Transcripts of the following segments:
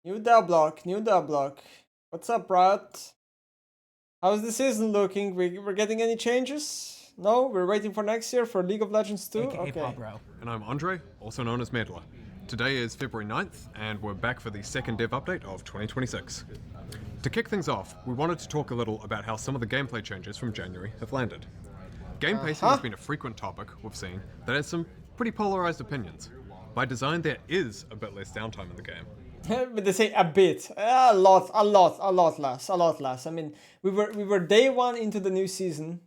New dub block, new dub block. What's up, Brat? How's the season looking? We're getting any changes? No? We're waiting for next year for League of Legends 2? AKA Okay. Pabro. And I'm Andre, also known as Meddler. Today is February 9th, and we're back for the second dev update of 2026. To kick things off, we wanted to talk a little about how some of the gameplay changes from January have landed. Game pacing has been a frequent topic we've seen that has some pretty polarized opinions. By design, there is a bit less downtime in the game. But they say a bit, a lot less. I mean, we were day one into the new season.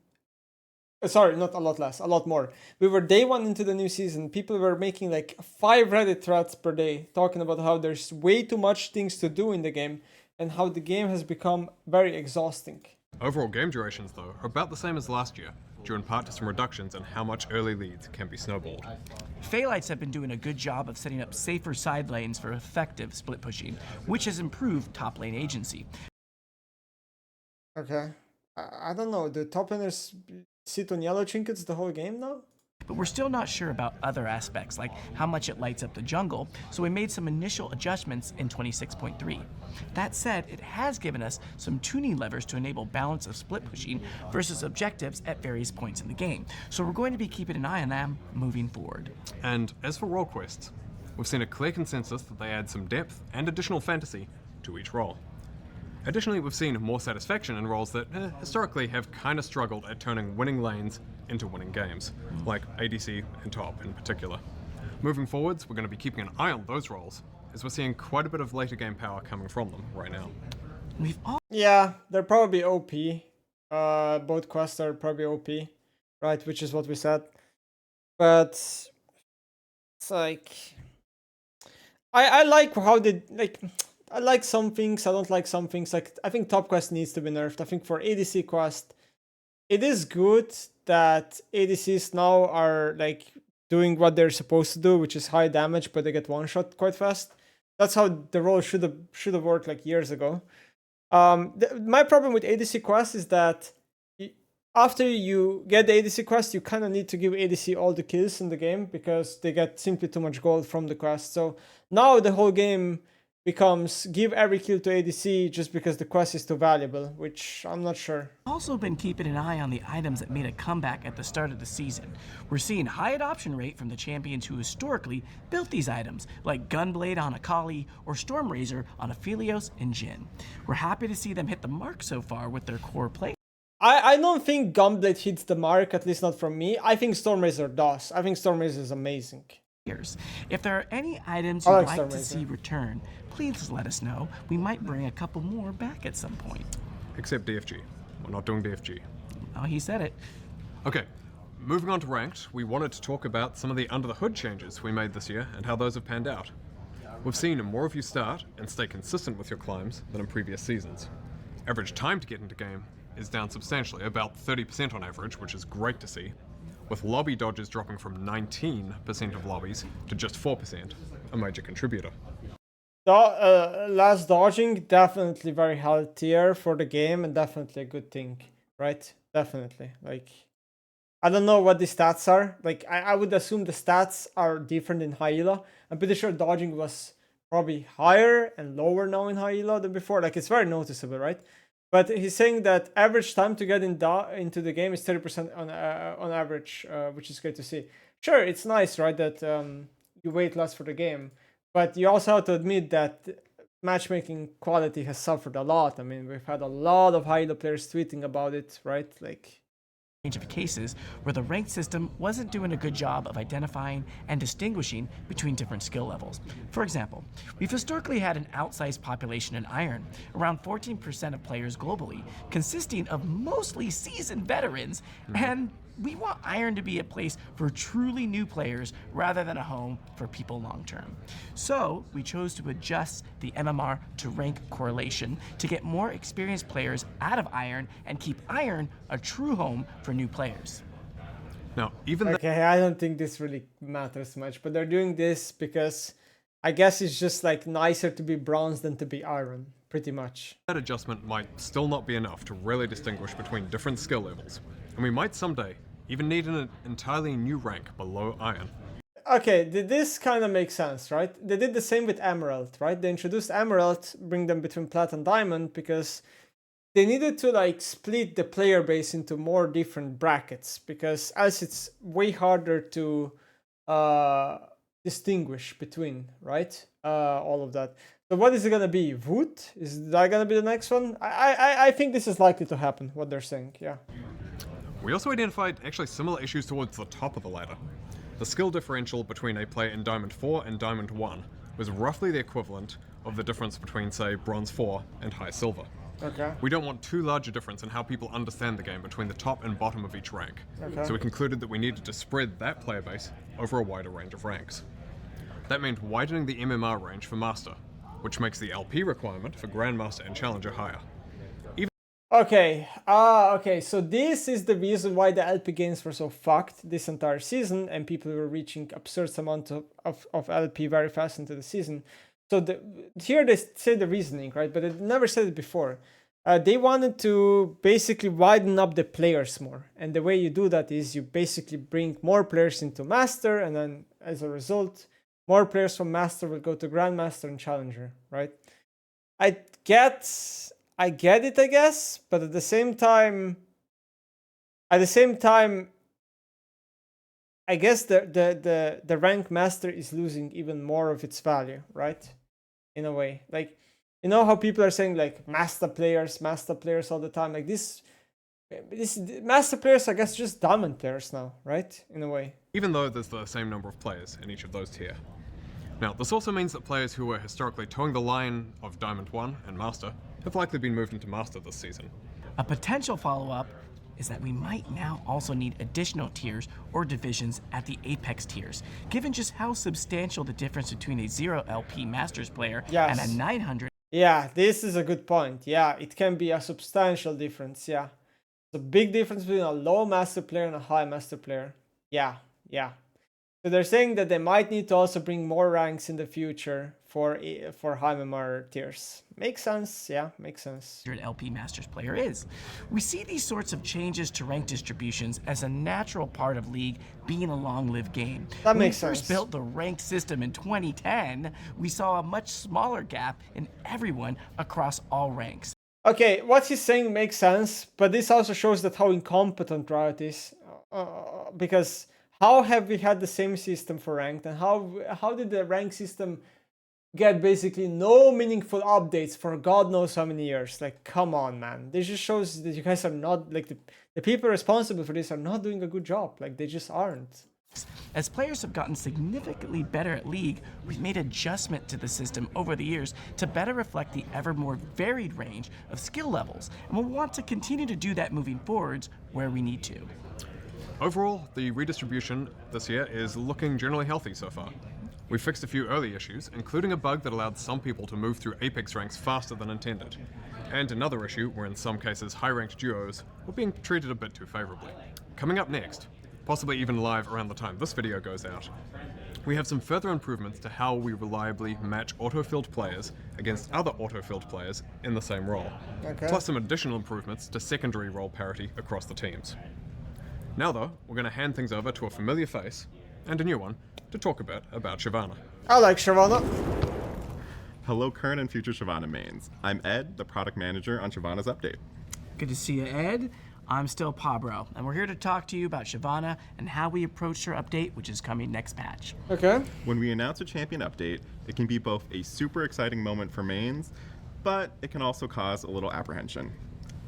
Sorry, not a lot less, a lot more. We were day one into the new season. People were making like 5 Reddit threads per day talking about how there's way too much things to do in the game and how the game has become very exhausting. Overall game durations, though, are about the same as last year, due in part to some reductions in how much early leads can be snowballed. Phallites have been doing a good job of setting up safer side lanes for effective split pushing, which has improved top lane agency. Okay. I don't know, do top laners sit on yellow trinkets the whole game now? But we're still not sure about other aspects, like how much it lights up the jungle, so we made some initial adjustments in 26.3. That said, it has given us some tuning levers to enable balance of split pushing versus objectives at various points in the game, so we're going to be keeping an eye on them moving forward. And as for role quests, we've seen a clear consensus that they add some depth and additional fantasy to each role. Additionally, we've seen more satisfaction in roles that historically have kind of struggled at turning winning lanes into winning games, like ADC and top in particular. Moving forwards, we're going to be keeping an eye on those roles, as we're seeing quite a bit of later game power coming from them right now. Yeah, they're probably OP. Both quests are probably OP, right? Which is what we said. But it's like I like how they like. I like some things. I don't like some things. Like I think top quest needs to be nerfed. I think for ADC quest, it is good that ADCs now are like doing what they're supposed to do, which is high damage, but they get one shot quite fast. That's how the role should have worked like years ago. My problem with ADC quest is that after you get the ADC quest, you kind of need to give ADC all the kills in the game because they get simply too much gold from the quest. So now the whole game becomes give every kill to ADC just because the quest is too valuable, which I'm not sure. Also been keeping an eye on the items that made a comeback at the start of the season. We're seeing high adoption rate from the champions who historically built these items, like Gunblade on Akali or Stormrazor on Aphelios and Jhin. We're happy to see them hit the mark so far with their core play. I don't think Gunblade hits the mark, at least not from me. I think Stormrazor does. I think Stormrazor is amazing. If there are any items you'd like to see return, please let us know. We might bring a couple more back at some point. Except DFG. We're not doing DFG. Oh, he said it. Okay, moving on to ranked, we wanted to talk about some of the under-the-hood changes we made this year and how those have panned out. We've seen more of you start and stay consistent with your climbs than in previous seasons. Average time to get into game is down substantially, about 30% on average, which is great to see, with lobby dodges dropping from 19% of lobbies to just 4%, a major contributor. Last dodging, definitely very healthier for the game and definitely a good thing, right? Definitely. Like, I don't know what the stats are. Like, I would assume the stats are different in high elo. I'm pretty sure dodging was probably higher and lower now in high elo than before. Like, it's very noticeable, right? But he's saying that average time to get into the game is 30% on average, which is great to see. Sure, it's nice, right, that you wait less for the game. But you also have to admit that matchmaking quality has suffered a lot. I mean, we've had a lot of high elo players tweeting about it, right? Like, Range of cases where the ranked system wasn't doing a good job of identifying and distinguishing between different skill levels. For example, we've historically had an outsized population in Iron, around 14% of players globally, consisting of mostly seasoned veterans, and we want Iron to be a place for truly new players rather than a home for people long term. So we chose to adjust the MMR to rank correlation to get more experienced players out of Iron and keep Iron a true home for new players. Now, even okay, I don't think this really matters much, but they're doing this because I guess it's just like nicer to be bronze than to be Iron, pretty much. that adjustment might still not be enough to really distinguish between different skill levels, and we might someday even need an entirely new rank below Iron. okay, this kind of makes sense, right? They did the same with Emerald, right? They introduced Emerald, bring them between Plat and Diamond because they needed to like split the player base into more different brackets because else it's way harder to distinguish between, right? All of that. So what is it gonna be? Wood? Is that gonna be the next one? I think this is likely to happen. What they're saying, yeah. We also identified actually similar issues towards the top of the ladder. The skill differential between a player in Diamond 4 and Diamond 1 was roughly the equivalent of the difference between, say, Bronze 4 and High Silver. Okay. We don't want too large a difference in how people understand the game between the top and bottom of each rank. Okay. So we concluded that we needed to spread that player base over a wider range of ranks. That meant widening the MMR range for Master, which makes the LP requirement for Grandmaster and Challenger higher. Okay, okay, so this is the reason why the LP games were so fucked this entire season and people were reaching absurd amount of LP very fast into the season. So here they say the reasoning, right? But they never said it before. They wanted to basically widen up the players more. And the way you do that is you basically bring more players into Master, and then as a result, more players from Master will go to Grandmaster and Challenger, right? I get it, I guess, but at the same time, I guess the rank Master is losing even more of its value, right? In a way, like, you know how people are saying like master players all the time, like this master players, I guess, just diamond players now, right? In a way. Even though there's the same number of players in each of those tier. Now, this also means that players who were historically towing the line of Diamond 1 and Master have likely been moved into Master this season. A potential follow-up is that we might now also need additional tiers or divisions at the Apex tiers, given just how substantial the difference between a 0 LP Masters player Yes. and a 900. Yeah, this is a good point. Yeah, it can be a substantial difference. Yeah, the big difference between a low Master player and a high Master player. Yeah. So they're saying that they might need to also bring more ranks in the future for high MMR tiers. Makes sense. Yeah, makes sense. LP Masters player is. We see these sorts of changes to rank distributions as a natural part of League being a long-lived game. That when makes we first sense. built the ranked system in 2010, we saw a much smaller gap in everyone across all ranks. Okay, what he's saying makes sense, but this also shows that how incompetent Riot is, because how have we had the same system for ranked, and how did the rank system get basically no meaningful updates for God knows how many years? Like, come on, man. This just shows that you guys are not, like, the people responsible for this are not doing a good job. Like, they just aren't. As players have gotten significantly better at League, we've made adjustment to the system over the years to better reflect the ever more varied range of skill levels, and we'll want to continue to do that moving forwards where we need to. Overall, the redistribution this year is looking generally healthy so far. We fixed a few early issues, including a bug that allowed some people to move through Apex ranks faster than intended, and another issue where in some cases high-ranked duos were being treated a bit too favorably. Coming up next, possibly even live around the time this video goes out, we have some further improvements to how we reliably match autofilled players against other autofilled players in the same role, plus some additional improvements to secondary role parity across the teams. Now though, we're going to hand things over to a familiar face, and a new one, to talk a bit about Shyvana. I like Shyvana. Hello current and future Shyvana mains. I'm Ed, the product manager on Shyvana's update. Good to see you, Ed. I'm still Pabro, and we're here to talk to you about Shyvana and how we approached her update, which is coming next patch. Okay. When we announce a champion update, it can be both a super exciting moment for mains, but it can also cause a little apprehension.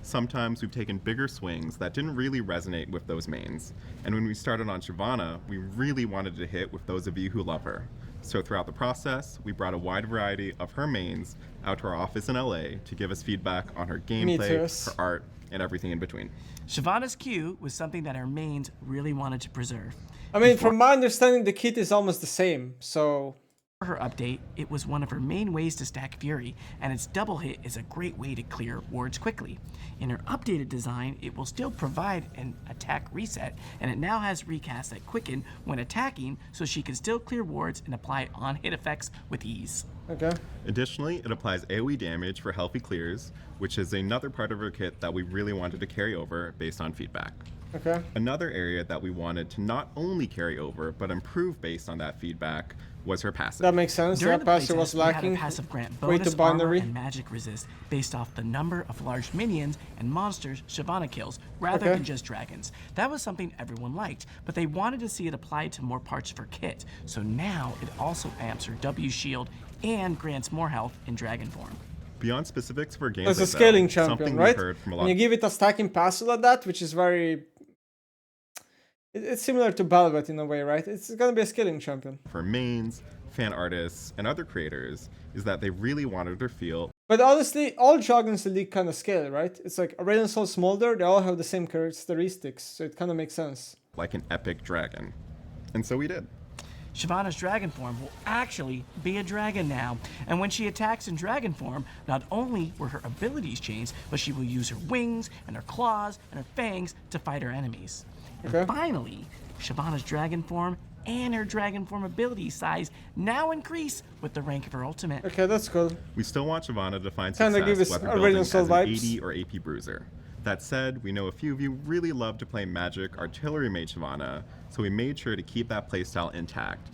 Sometimes we've taken bigger swings that didn't really resonate with those mains. And when we started on Shyvana, we really wanted to hit with those of you who love her. So throughout the process, we brought a wide variety of her mains out to our office in LA to give us feedback on her gameplay, her art, and everything in between. Shyvana's Q was something that our mains really wanted to preserve. I mean, from my understanding, the kit is almost the same, so... For her update, it was one of her main ways to stack Fury, and its double hit is a great way to clear wards quickly. In her updated design, it will still provide an attack reset, and it now has recasts that quicken when attacking, so she can still clear wards and apply on-hit effects with ease. Okay. Additionally, it applies AoE damage for healthy clears, which is another part of her kit that we really wanted to carry over based on feedback. Okay. Another area that we wanted to not only carry over, but improve based on that feedback was her passive. That makes sense. During Yeah, the passive playtest, was we had a lacking. passive grant Way bonus too armor binary. and magic resist based off the number of large minions and monsters Shyvana kills, rather Okay. than just dragons. That was something everyone liked, but they wanted to see it applied to more parts of her kit. So now it also amps her W shield and grants more health in dragon form. Beyond specifics for gameplay, It's a though, scaling something champion, we right? heard from a lot When you give it a stacking passive like that, which is very... It's similar to Balvet in a way, right? It's gonna be a scaling champion. for mains, fan artists, and other creators is that they really wanted her feel But honestly, all dragons in the league kind of scale, right? It's like Aurelion Sol Smolder, they all have the same characteristics, so it kind of makes sense. like an epic dragon. And so we did. Shyvana's dragon form will actually be a dragon now, and when she attacks in dragon form, not only will her abilities change, but she will use her wings and her claws and her fangs to fight her enemies. Okay. And finally, Shyvana's dragon form and her dragon form ability size now increase with the rank of her ultimate. Okay, that's cool. We still want Shyvana to find Kinda give success us whether Aurelion building Sol as an vibes. AD or AP bruiser. That said, we know a few of you really love to play magic artillery mage Shyvana, so we made sure to keep that playstyle intact,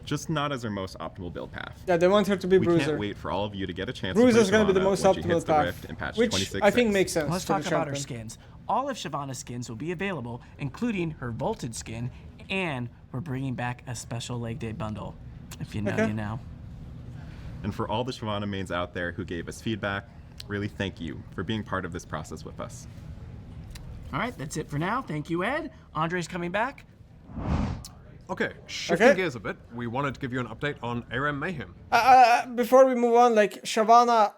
just not as our most optimal build path. Yeah, they want her to be We Bruiser. can't wait for all of you to get a chance Bruiser's to play gonna be the Shyvana most when she hits optimal the path, Rift in patch which 26. I think makes sense Let's for talk the about her champion. skins. All of Shyvana's skins will be available, including her vaulted skin, and we're bringing back a special leg day bundle. If you know, Okay. you know. And for all the Shyvana mains out there who gave us feedback, really thank you for being part of this process with us. All right, that's it for now. Thank you, Ed. Andre's coming back. Okay, shifting Okay. gears a bit, we wanted to give you an update on ARAM Mayhem. Before we move on, like Shyvana,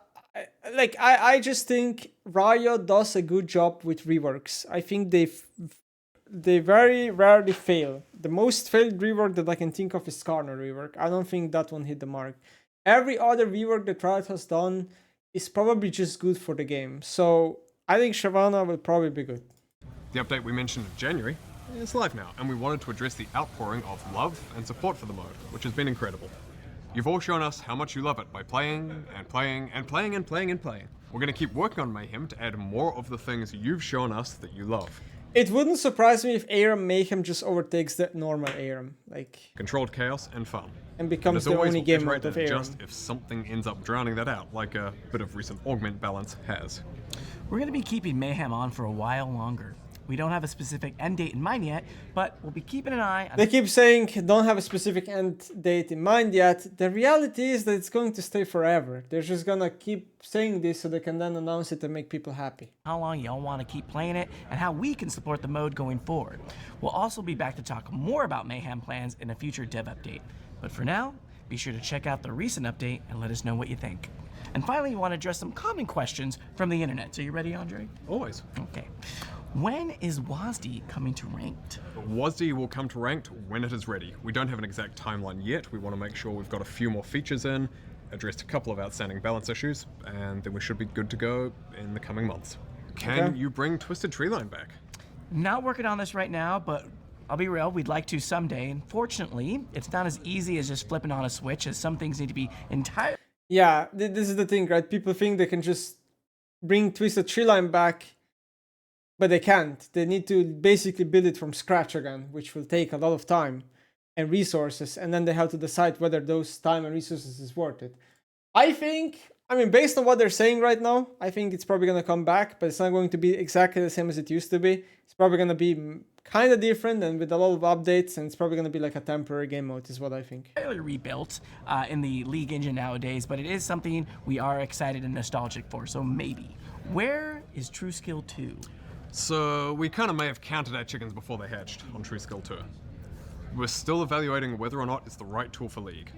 I just think Riot does a good job with reworks. I think they very rarely fail. The most failed rework that I can think of is Skarner rework. I don't think that one hit the mark. Every other rework that Riot has done is probably just good for the game. So I think Shyvana will probably be good. The update we mentioned in January is live now, and we wanted to address the outpouring of love and support for the mode, which has been incredible. You've all shown us how much you love it by playing and playing and playing and playing and playing. We're going to keep working on Mayhem to add more of the things you've shown us that you love. It wouldn't surprise me if ARAM Mayhem just overtakes the normal ARAM, like, Controlled chaos and fun. and becomes As the always, only we'll game iterate mode of and ARAM. adjust if something ends up drowning that out, like a bit of recent augment balance has. We're going to be keeping Mayhem on for a while longer. We don't have a specific end date in mind yet, but we'll be keeping an eye on They keep saying don't have a specific end date in mind yet. The reality is that it's going to stay forever. They're just gonna keep saying this so they can then announce it and make people happy. how long y'all want to keep playing it and how we can support the mode going forward. We'll also be back to talk more about Mayhem plans in a future dev update. But for now, be sure to check out the recent update and let us know what you think. And finally, we want to address some common questions from the internet. So you ready, Andre? Always. Okay. When is WASD coming to Ranked? WASD will come to Ranked when it is ready. We don't have an exact timeline yet. We want to make sure we've got a few more features in, addressed a couple of outstanding balance issues, and then we should be good to go in the coming months. Can Okay. you bring Twisted Treeline back? Not working on this right now, but I'll be real, we'd like to someday. Unfortunately, it's not as easy as just flipping on a switch, as some things need to be entirely Yeah, this is the thing, right? People think they can just bring Twisted Treeline back, but they can't. They need to basically build it from scratch again, which will take a lot of time and resources, and then they have to decide whether those time and resources is worth it. I mean, based on what they're saying right now, I think it's probably going to come back, but it's not going to be exactly the same as it used to be. It's probably going to be kind of different and with a lot of updates, and it's probably going to be like a temporary game mode is what I think. rebuilt in the League engine nowadays, but it is something we are excited and nostalgic for, so maybe. Where is True Skill 2? So we kind of may have counted our chickens before they hatched on True Skill 2. We're still evaluating whether or not it's the right tool for League.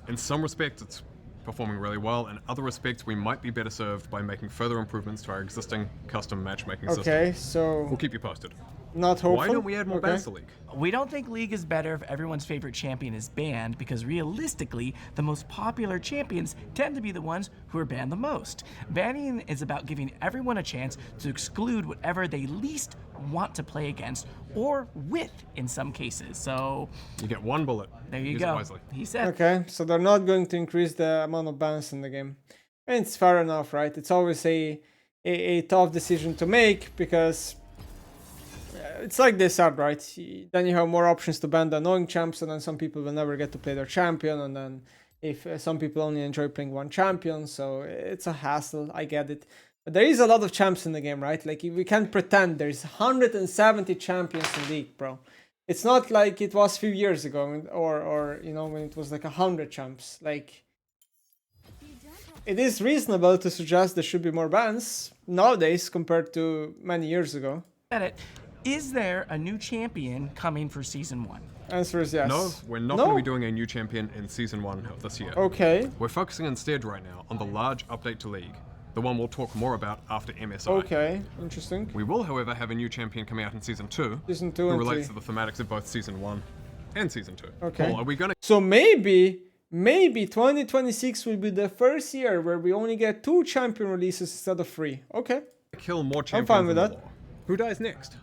In some respects, it's performing really well. In other respects, we might be better served by making further improvements to our existing custom matchmaking system. Okay, so We'll keep you posted. not hopeful. Why don't we add more Okay. bans to League? We don't think League is better if everyone's favorite champion is banned, because realistically, the most popular champions tend to be the ones who are banned the most. Banning is about giving everyone a chance to exclude whatever they least want to play against, or with in some cases. So You get one bullet. there you Use it go. wisely. He said. Okay, so they're not going to increase the amount of bans in the game. And it's fair enough, right? It's always a tough decision to make because it's like this up, right? Then you have more options to ban the annoying champs, and then some people will never get to play their champion, and then if some people only enjoy playing one champion, so it's a hassle. I get it. But there is a lot of champs in the game, right? Like, we can't pretend there's 170 champions in League, bro. It's not like it was a few years ago, or you know, when it was like 100 champs. Like, it is reasonable to suggest there should be more bans nowadays compared to many years ago. Is there a new champion coming for Season 1? Answer is yes. No, we're not going to be doing a new champion in Season 1 of this year. Okay. We're focusing instead right now on the large update to League, the one we'll talk more about after MSI. Okay, interesting. We will, however, have a new champion coming out in Season 2, Season 2 who and relates 3. to the thematics of both Season 1 and Season 2. Okay. Paul, are we going to So maybe 2026 will be the first year where we only get 2 champion releases instead of 3. Okay. kill more champions fine with in the that. lore? Who dies next?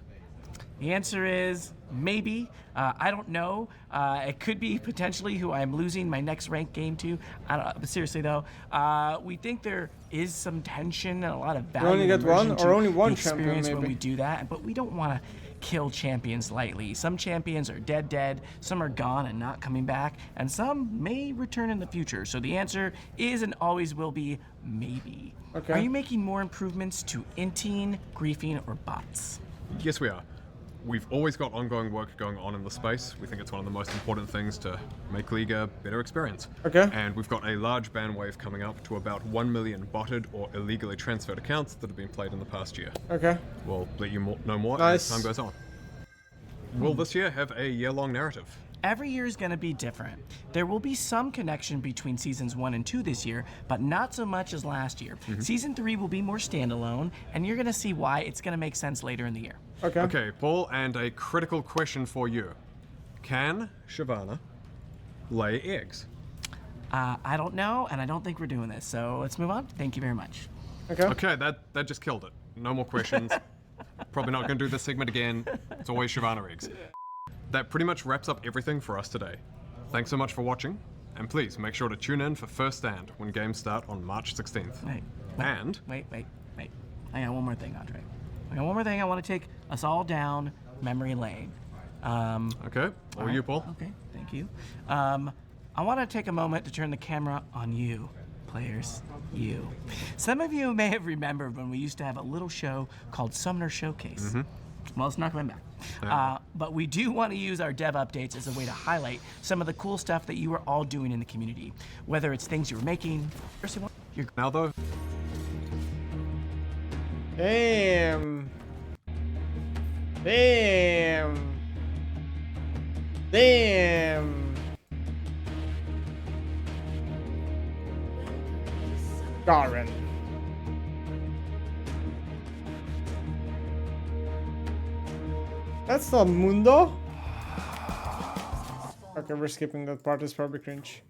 The answer is maybe. I don't know. It could be potentially who I'm losing my next ranked game to. I don't know. But seriously though, we think there is some tension and a lot of value. only get one immersion or to only one the champion, experience when maybe. we do that. But we don't want to kill champions lightly. Some champions are dead. Some are gone and not coming back, and some may return in the future. So the answer is and always will be maybe. Okay. Are you making more improvements to inting, griefing, or bots? Yes, we are. We've always got ongoing work going on in the space. We think it's one of the most important things to make League a better experience. Okay. And we've got a large ban wave coming up to about 1 million botted or illegally transferred accounts that have been played in the past year. Okay. We'll let you know more Nice. as time goes on. Will this year have a year-long narrative? Every year is going to be different. There will be some connection between seasons 1 and 2 this year, but not so much as last year. Season 3 will be more standalone, and you're going to see why it's going to make sense later in the year. Okay. Okay, Paul, and a critical question for you. Can Shyvana lay eggs? I don't know, and I don't think we're doing this, so let's move on. Thank you very much. Okay. Okay, that just killed it. No more questions. Probably not going to do this segment again. It's always Shyvana eggs. That pretty much wraps up everything for us today. Thanks so much for watching, and please make sure to tune in for First Stand when games start on March 16th. Wait. And Wait. I got one more thing, Andre. I got one more thing. I want to take us all down memory lane. okay, over you, Paul. Okay, thank you. I want to take a moment to turn the camera on you, players. You. Some of you may have remembered when we used to have a little show called Summoner Showcase. Well, it's not coming back. But we do want to use our dev updates as a way to highlight some of the cool stuff that you are all doing in the community. Whether it's things you're making, Now though, Damn. Garen. That's not Mundo. Okay, we're skipping that part. It's probably cringe.